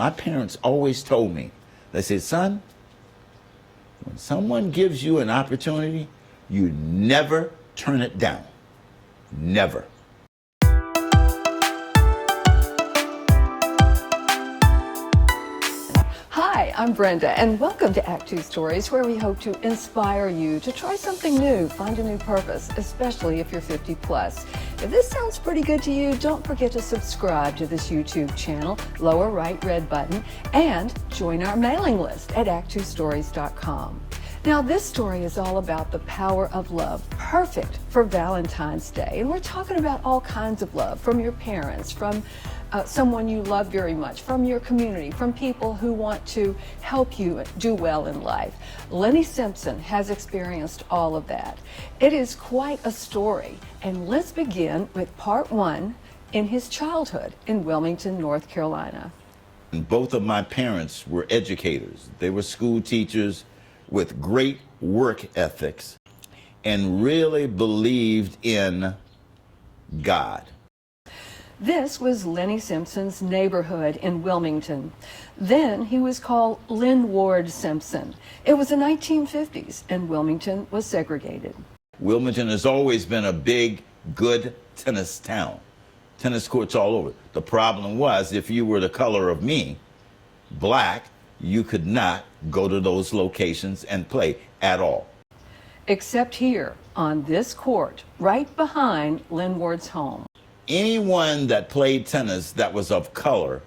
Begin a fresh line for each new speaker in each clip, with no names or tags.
My parents always told me, they said, son, when someone gives you an opportunity, you never turn it down. Never.
Hi, I'm Brenda, and welcome to actTWO Stories, where we hope to inspire you to try something new, find a new purpose, especially if you're 50 plus. If this sounds pretty good to you, don't forget to subscribe to this YouTube channel, lower right red button, and join our mailing list at actTWOstories.com. Now, this story is all about the power of love, perfect for Valentine's Day. And we're talking about all kinds of love, from your parents, from someone you love very much, from your community, from people who want to help you do well in life. Lenny Simpson has experienced all of that. It is quite a story. And let's begin with part one in his childhood in Wilmington, North Carolina.
Both of my parents were educators. They were school teachers with great work ethics and really believed in God.
This was Lenny Simpson's neighborhood in Wilmington. Then he was called Linward Simpson. It was the 1950s, and Wilmington was segregated.
Wilmington has always been a big, good tennis town. Tennis courts all over. The problem was, if you were the color of me, black, you could not go to those locations and play at all.
Except here, on this court, right behind Linward's home.
Anyone that played tennis that was of color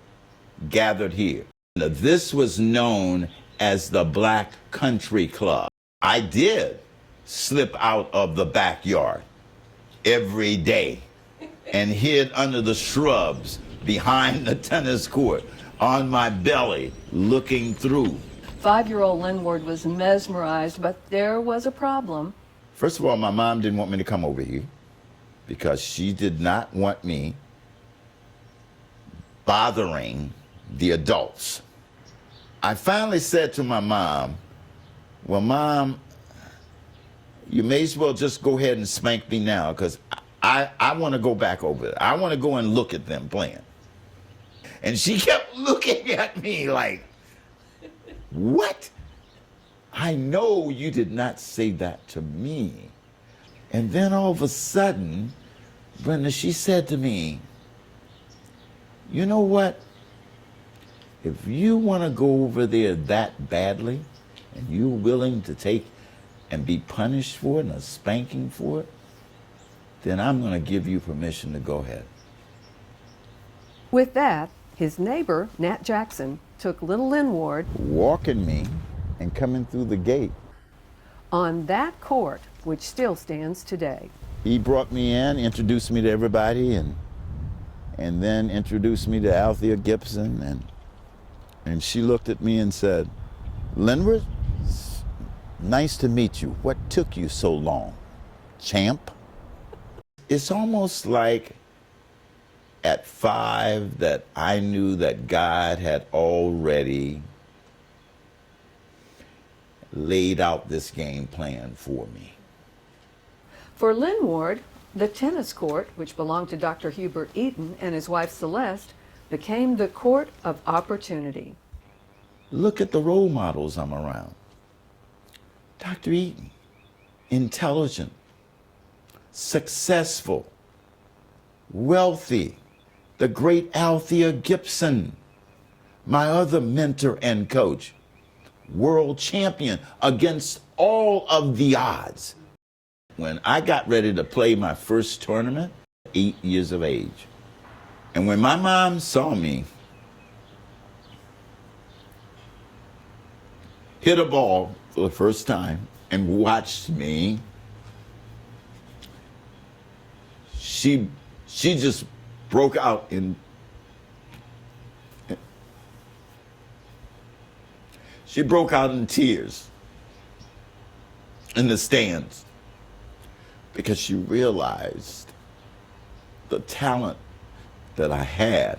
gathered here. Now, this was known as the Black Country Club. I did slip out of the backyard every day and hid under the shrubs behind the tennis court on my belly looking through.
5-year-old Linward was mesmerized, but there was a problem.
First of all, my mom didn't want me to come over here because she did not want me bothering the adults. I finally said to my mom, well, Mom, you may as well just go ahead and spank me now, because I want to go back over there. I want to go and look at them playing. And she kept looking at me like, what? I know you did not say that to me. And then all of a sudden, Brenda, she said to me, you know what? If you want to go over there that badly, and you're willing to take and be punished for it and a spanking for it, then I'm going to give you permission to go ahead.
With that, his neighbor, Nat Jackson, took little Linward,
walking me and coming through the gate,
on that court, which still stands today.
He brought me in, introduced me to everybody, and then introduced me to Althea Gibson, and she looked at me and said, Linward, nice to meet you. What took you so long, champ? It's almost like at 5 that I knew that God had already laid out this game plan for me.
For Linward, the tennis court, which belonged to Dr. Hubert Eaton and his wife Celeste, became the court of opportunity.
Look at the role models I'm around. Dr. Eaton, intelligent, successful, wealthy. The great Althea Gibson, my other mentor and coach, world champion against all of the odds. When I got ready to play my first tournament, 8 years of age, and when my mom saw me hit a ball for the first time and watched me, she just broke out in tears in the stands, because she realized the talent that I had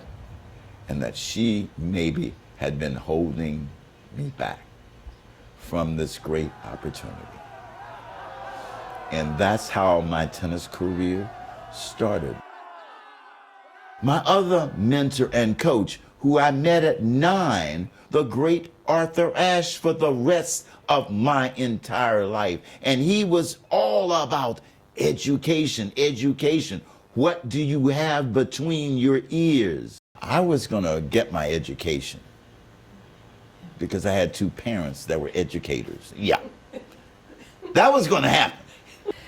and that she maybe had been holding me back from this great opportunity. And that's how my tennis career started. My other mentor and coach, who I met at 9, the great Arthur Ashe, for the rest of my entire life. And he was all about education, education. What do you have between your ears? I was going to get my education because I had 2 parents that were educators. Yeah, that was going to happen.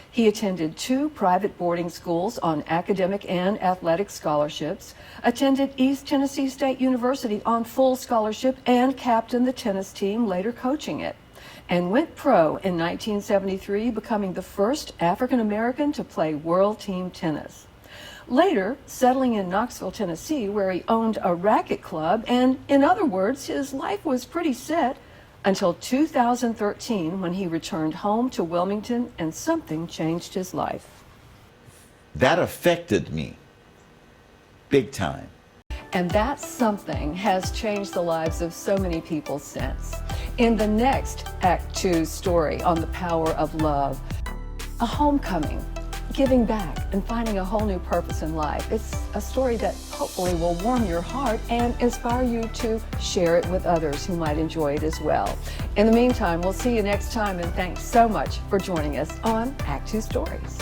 He attended 2 private boarding schools on academic and athletic scholarships, attended East Tennessee State University on full scholarship, and captained the tennis team, later coaching it, and went pro in 1973, becoming the first African American to play world team tennis. Later, settling in Knoxville, Tennessee, where he owned a racket club, and in other words, his life was pretty set until 2013, when he returned home to Wilmington and something changed his life.
That affected me big time.
And that something has changed the lives of so many people since. In the next Act 2 story on the power of love, a homecoming, giving back, and finding a whole new purpose in life. It's a story that hopefully will warm your heart and inspire you to share it with others who might enjoy it as well. In the meantime, we'll see you next time, and thanks so much for joining us on Act 2 Stories.